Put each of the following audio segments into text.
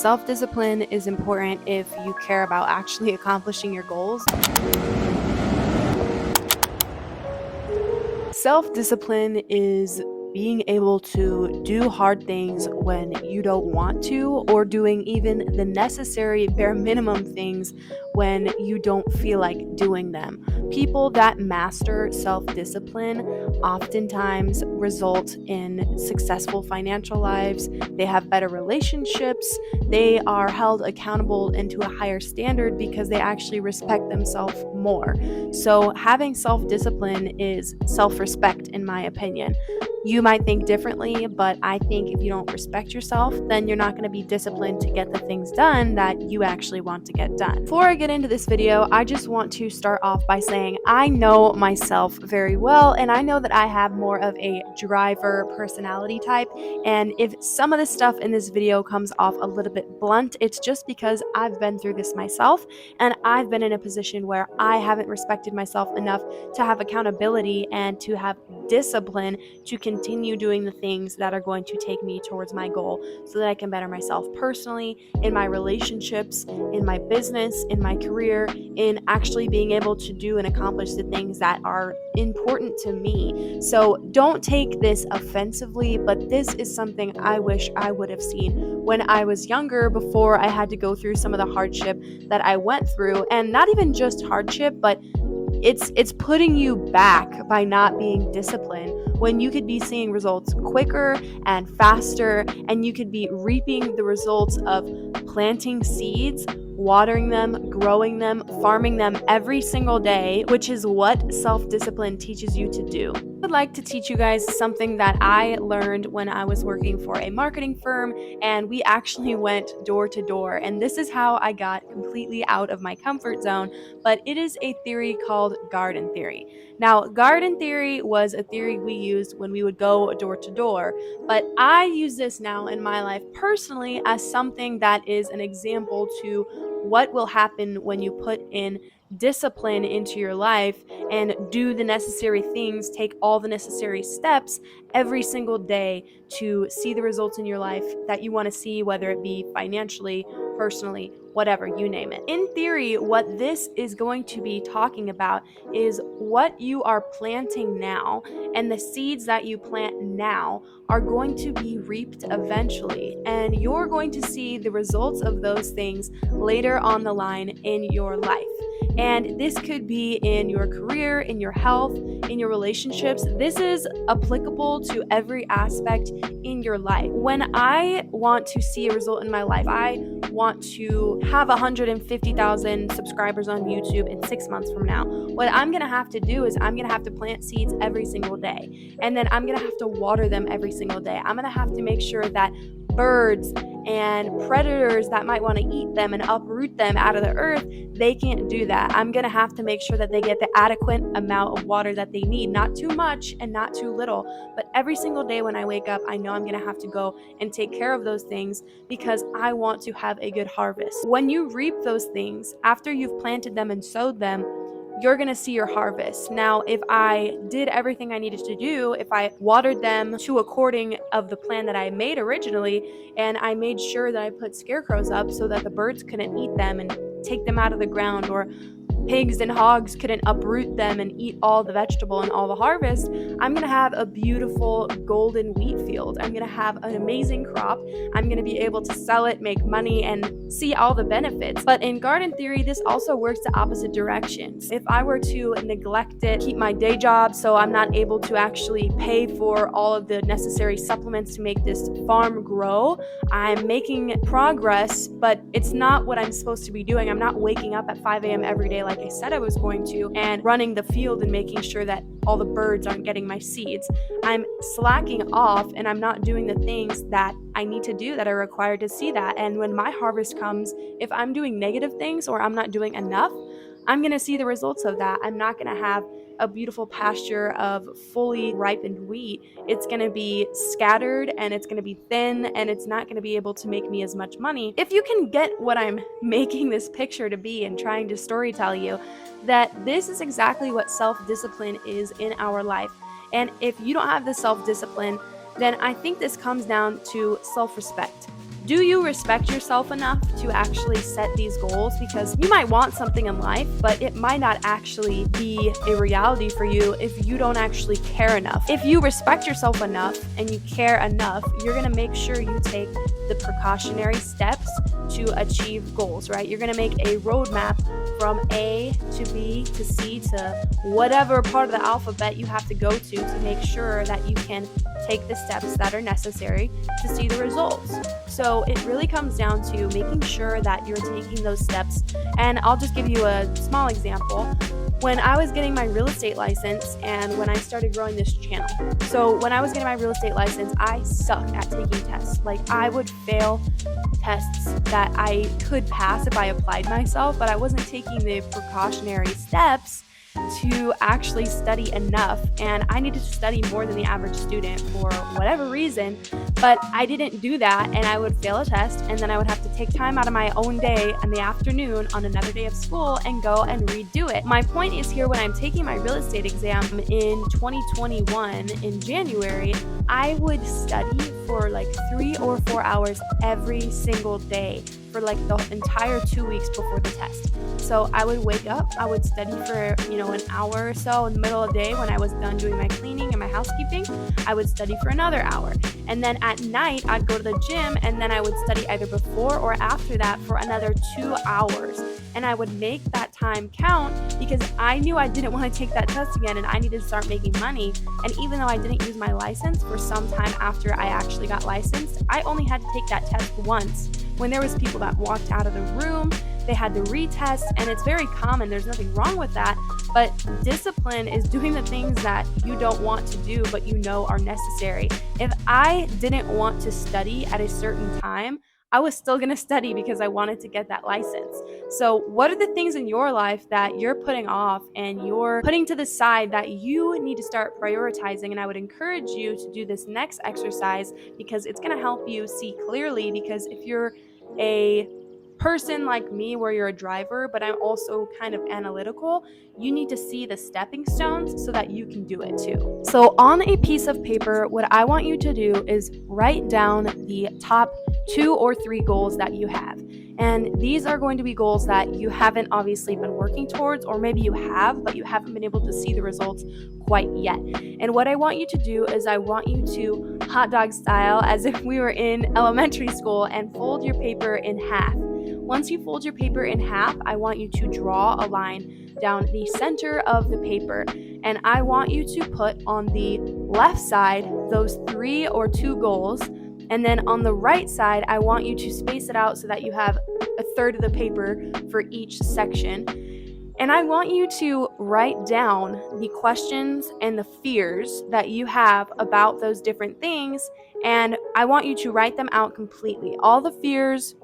Self-discipline is important if you care about actually accomplishing your goals. Self-discipline is being able to do hard things when you don't want to, or doing even the necessary bare minimum things when you don't feel like doing them. People that master self-discipline oftentimes result in successful financial lives. They have better relationships. They are held accountable and to a higher standard because they actually respect themselves more. So having self-discipline is self-respect, in my opinion. You might think differently, but I think if you don't respect yourself, then you're not going to be disciplined to get the things done that you actually want to get done. Before I get into this video, I just want to start off by saying I know myself very well, and I know that I have more of a driver personality type, and if some of the stuff in this video comes off a little bit blunt, it's just because I've been through this myself, and I've been in a position where I haven't respected myself enough to have accountability and to have discipline to continue doing the things that are going to take me towards my goal so that I can better myself personally, in my relationships, in my business, in my career, in actually being able to do and accomplish the things that are important to me. So don't take this offensively, but this is something I wish I would have seen when I was younger, before I had to go through some of the hardship that I went through. And not even just hardship, but it's putting you back by not being disciplined when you could be seeing results quicker and faster, and you could be reaping the results of planting seeds, watering them, growing them, farming them every single day, which is what self-discipline teaches you to do. I would like to teach you guys something that I learned when I was working for a marketing firm, and we actually went door to door, and this is how I got completely out of my comfort zone, but it is a theory called garden theory. Now, garden theory was a theory we used when we would go door to door, but I use this now in my life personally as something that is an example to what will happen when you put in discipline into your life and do the necessary things, take all the necessary steps every single day to see the results in your life that you want to see, whether it be financially, personally, whatever, you name it. In theory, what this is going to be talking about is what you are planting now, and the seeds that you plant now are going to be reaped eventually, and you're going to see the results of those things later on the line in your life. And this could be in your career, in your health, in your relationships. This is applicable to every aspect in your life. When I want to see a result in my life, I want to have 150,000 subscribers on YouTube in 6 months from now. What I'm going to have to do is I'm going to have to plant seeds every single day. And then I'm going to have to water them every single day. I'm going to have to make sure that birds and predators that might want to eat them and uproot them out of the earth, they can't do that. I'm going to have to make sure that they get the adequate amount of water that they need, not too much and not too little. But every single day when I wake up, I know I'm going to have to go and take care of those things because I want to have a good harvest. When you reap those things, after you've planted them and sowed them, you're going to see your harvest. Now, if I did everything I needed to do, if I watered them to according of the plan that I made originally, and I made sure that I put scarecrows up so that the birds couldn't eat them and take them out of the ground, or pigs and hogs couldn't uproot them and eat all the vegetable and all the harvest, I'm going to have a beautiful golden wheat field. I'm going to have an amazing crop. I'm going to be able to sell it, make money, and see all the benefits. But in garden theory, this also works the opposite directions. If I were to neglect it, keep my day job so I'm not able to actually pay for all of the necessary supplements to make this farm grow, I'm making progress, but it's not what I'm supposed to be doing. I'm not waking up at 5 a.m. every day like I said I was going to, and running the field and making sure that all the birds aren't getting my seeds. I'm slacking off and I'm not doing the things that I need to do that are required to see that. And when my harvest comes, if I'm doing negative things or I'm not doing enough, I'm going to see the results of that. I'm not going to have a beautiful pasture of fully ripened wheat. It's going to be scattered and it's going to be thin, and it's not going to be able to make me as much money. If you can get what I'm making this picture to be and trying to storytell you, that this is exactly what self-discipline is in our life. And if you don't have the self-discipline, then I think this comes down to self-respect. Do you respect yourself enough to actually set these goals? Because you might want something in life, but it might not actually be a reality for you if you don't actually care enough. If you respect yourself enough and you care enough, you're going to make sure you take the precautionary steps to achieve goals, right? You're going to make a roadmap from A to B to C to whatever part of the alphabet you have to go to make sure that you can take the steps that are necessary to see the results. So it really comes down to making sure that you're taking those steps. And I'll just give you a small example. When I was getting my real estate license and when I started growing this channel. So when I was getting my real estate license, I sucked at taking tests. Like, I would fail tests that I could pass if I applied myself, but I wasn't taking the precautionary steps to actually study enough. And I needed to study more than the average student for whatever reason, but I didn't do that, and I would fail a test, and then I would have to take time out of my own day in the afternoon on another day of school and go and redo it. My point is here, when I'm taking my real estate exam in 2021 in January, I would study for like 3 or 4 hours every single day for like the entire 2 weeks before the test. So I would wake up, I would study for, an hour or so in the middle of the day when I was done doing my cleaning and my housekeeping. I would study for another hour. And then at night, I'd go to the gym, and then I would study either before or after that for another 2 hours. And I would make that time count because I knew I didn't want to take that test again, and I needed to start making money. And even though I didn't use my license for some time after I actually got licensed, I only had to take that test once. When there was people that walked out of the room, they had to retest, and it's very common. There's nothing wrong with that, but discipline is doing the things that you don't want to do but you know are necessary. If I didn't want to study at a certain time, I was still going to study because I wanted to get that license. So what are the things in your life that you're putting off and you're putting to the side that you need to start prioritizing? And I would encourage you to do this next exercise because it's going to help you see clearly. Because if you're a person like me where you're a driver, but I'm also kind of analytical, you need to see the stepping stones so that you can do it too. So on a piece of paper, what I want you to do is write down the top 2 or 3 goals that you have. And these are going to be goals that you haven't obviously been working towards, or maybe you have, but you haven't been able to see the results quite yet. And what I want you to do is I want you to hot dog style, as if we were in elementary school, and fold your paper in half. Once you fold your paper in half, I want you to draw a line down the center of the paper. And I want you to put on the left side those 3 or 2 goals. And then on the right side, I want you to space it out so that you have a third of the paper for each section. And I want you to write down the questions and the fears that you have about those different things. And I want you to write them out completely. All the fears,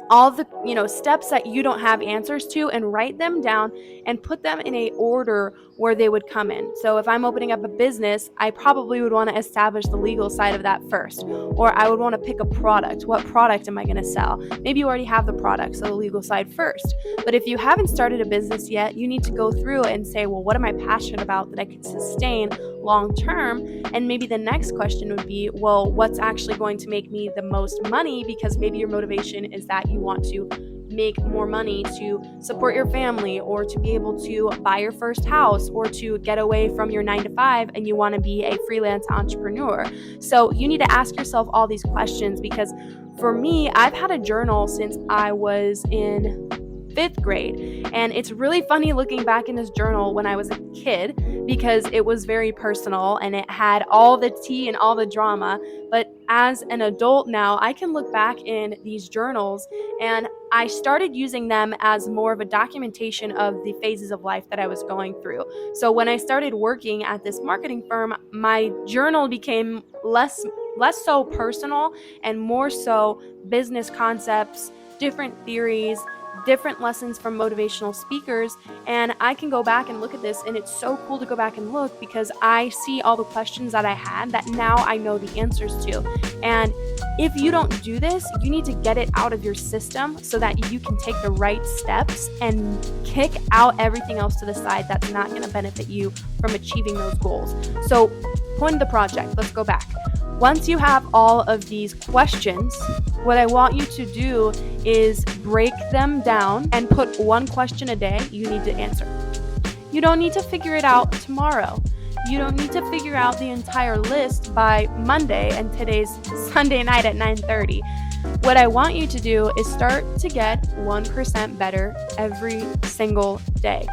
all the steps that you don't have answers to, and write them down and put them in a order where they would come in. So if I'm opening up a business, I probably would want to establish the legal side of that first, or I would want to pick a product. What product am I going to sell? Maybe you already have the product, so the legal side first. But if you haven't started a business yet, you need to go through and say, well, what am I passionate about that I could sustain long term? And maybe the next question would be, well, what's actually going to make me the most money? Because maybe your motivation is that you want to make more money to support your family, or to be able to buy your first house, or to get away from your 9-to-5 and you want to be a freelance entrepreneur. So you need to ask yourself all these questions, because for me, I've had a journal since I was in 5th grade. And it's really funny looking back in this journal when I was a kid, because it was very personal and it had all the tea and all the drama. But as an adult now, I can look back in these journals, and I started using them as more of a documentation of the phases of life that I was going through. So when I started working at this marketing firm, my journal became less so personal and more so business concepts, different theories, different lessons from motivational speakers. And I can go back and look at this, and it's so cool to go back and look, because I see all the questions that I had that now I know the answers to. And if you don't do this, you need to get it out of your system so that you can take the right steps and kick out everything else to the side that's not going to benefit you from achieving those goals. So point of the project, let's go back. Once you have all of these questions, What I want you to do is break them down and put one question a day you need to answer. You don't need to figure it out tomorrow. You don't need to figure out the entire list by Monday, and today's Sunday night at 9:30. What I want you to do is start to get 1% better every single day.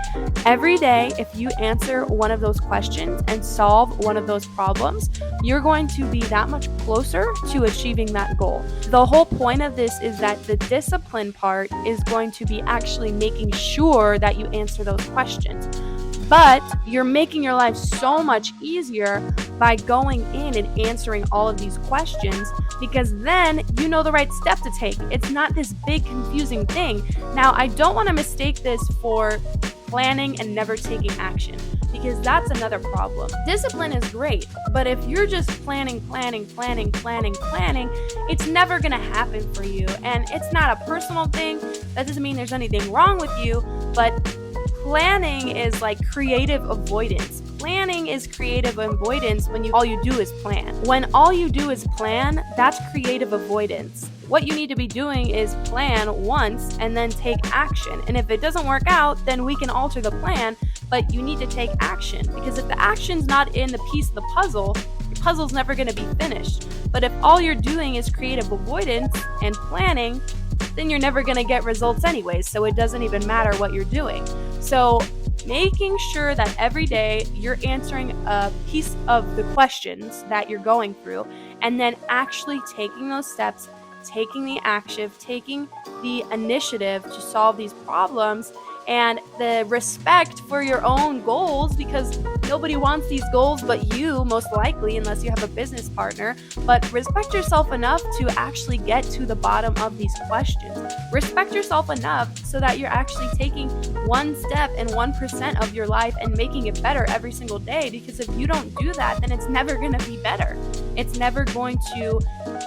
Every day, if you answer one of those questions and solve one of those problems, you're going to be that much closer to achieving that goal. The whole point of this is that the discipline part is going to be actually making sure that you answer those questions. But you're making your life so much easier by going in and answering all of these questions, because then you know the right step to take. It's not this big confusing thing. Now, I don't want to mistake this for planning and never taking action, because that's another problem. Discipline is great, but if you're just planning, it's never going to happen for you. And it's not a personal thing. That doesn't mean there's anything wrong with you, but planning is like creative avoidance. Planning is creative avoidance when all you do is plan. When all you do is plan, that's creative avoidance. What you need to be doing is plan once and then take action. And if it doesn't work out, then we can alter the plan, but you need to take action, because if the action's not in the piece of the puzzle, your puzzle's never going to be finished. But if all you're doing is creative avoidance and planning, then you're never going to get results anyways, so it doesn't even matter what you're doing. So making sure that every day you're answering a piece of the questions that you're going through, and then actually taking those steps, taking the action, taking the initiative to solve these problems, and the respect for your own goals, because nobody wants these goals but you, most likely, unless you have a business partner. But respect yourself enough to actually get to the bottom of these questions. Respect yourself enough so that you're actually taking one step and 1% of your life and making it better every single day, because if you don't do that, then it's never going to be better. It's never going to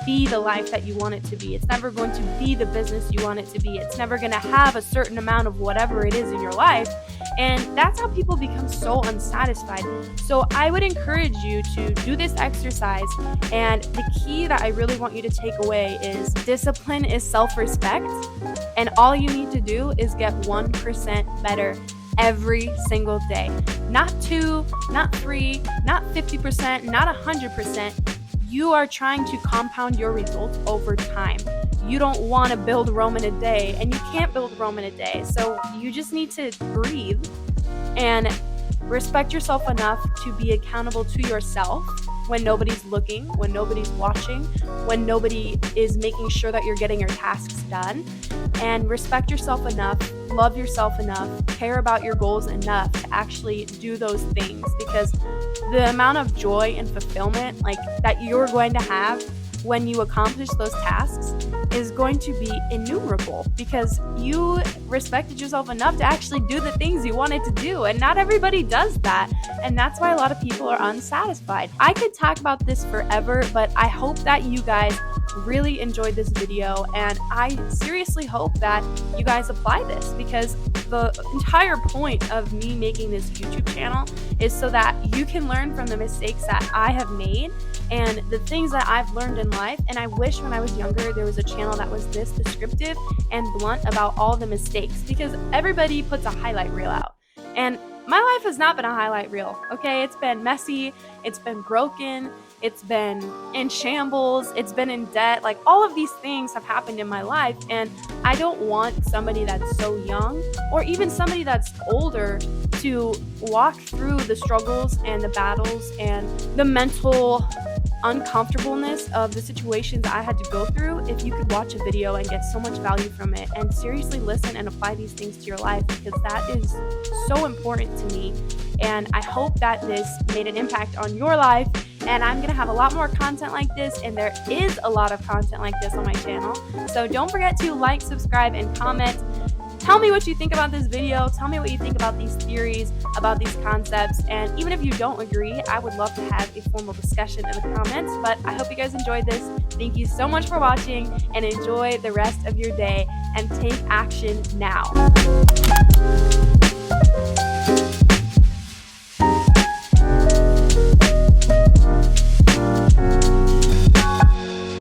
be the life that you want it to be. It's never going to be the business you want it to be. It's never going to have a certain amount of whatever it is in your life. And that's how people become so unsatisfied. So I would encourage you to do this exercise. And the key that I really want you to take away is discipline is self-respect. And all you need to do is get 1% better every single day. Not 2, not 3, not 50%, not 100%. You are trying to compound your results over time. You don't want to build Rome in a day, and you can't build Rome in a day. So you just need to breathe and respect yourself enough to be accountable to yourself when nobody's looking, when nobody's watching, when nobody is making sure that you're getting your tasks done. And respect yourself enough, love yourself enough, care about your goals enough to actually do those things, because the amount of joy and fulfillment that you're going to have when you accomplish those tasks is going to be innumerable, because you respected yourself enough to actually do the things you wanted to do. And not everybody does that. And that's why a lot of people are unsatisfied. I could talk about this forever, but I hope that you guys really enjoyed this video, and I seriously hope that you guys apply this, because the entire point of me making this YouTube channel is so that you can learn from the mistakes that I have made and the things that I've learned in life. And I wish when I was younger there was a channel that was this descriptive and blunt about all the mistakes, because everybody puts a highlight reel out. And my life has not been a highlight reel, okay? It's been messy, it's been broken, it's been in shambles, it's been in debt. All of these things have happened in my life, and I don't want somebody that's so young, or even somebody that's older, to walk through the struggles and the battles and the mental uncomfortableness of the situations I had to go through. If you could watch a video and get so much value from it, and seriously listen and apply these things to your life, because that is so important to me. And I hope that this made an impact on your life. And I'm going to have a lot more content like this, and there is a lot of content like this on my channel. So don't forget to like, subscribe, and comment. Tell me what you think about this video. Tell me what you think about these theories, about these concepts. And even if you don't agree, I would love to have a formal discussion in the comments. But I hope you guys enjoyed this. Thank you so much for watching, and enjoy the rest of your day, and take action now.